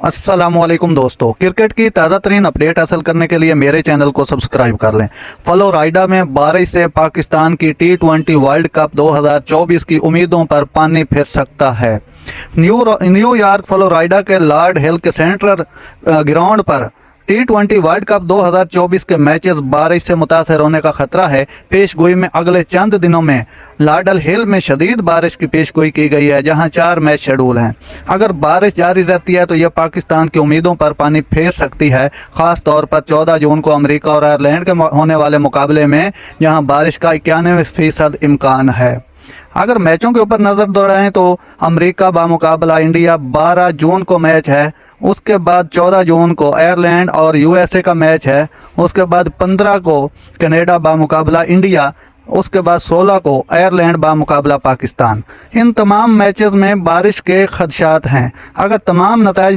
अस्सलामुअलैकुम दोस्तों, क्रिकेट की ताज़ा तरीन अपडेट हासिल करने के लिए मेरे चैनल को सब्सक्राइब कर लें। फ्लोरिडा में बारिश से पाकिस्तान की T20 वर्ल्ड कप 2024 की उम्मीदों पर पानी फिर सकता है। न्यूयॉर्क फ्लोरिडा के लॉर्ड हिल के सेंट्रल ग्राउंड पर T20 वर्ल्ड कप 2024 के मैचेस बारिश से मुतासर होने का खतरा है। पेशगोई में अगले चंद दिनों में लॉर्ड हिल में शदीद बारिश की पेशगोई की गई है, जहां 4 मैच शेड्यूल हैं। अगर बारिश जारी रहती है तो यह पाकिस्तान की उम्मीदों पर पानी फेर सकती है, खास तौर पर 14 जून को अमेरिका और आयरलैंड के होने वाले मुकाबले में, जहां बारिश का 91% इम्कान है। अगर मैचों के ऊपर नज़र दौड़ाएं तो अमेरिका बामुकाबला इंडिया 12 जून को मैच है, उसके बाद 14 जून को आयरलैंड और यूएसए का मैच है, उसके बाद 15 को कनाडा बामुकाबला इंडिया, उसके बाद 16 को आयरलैंड बामुकाबला पाकिस्तान। इन तमाम मैचेस में बारिश के खदशात हैं। अगर तमाम नताइज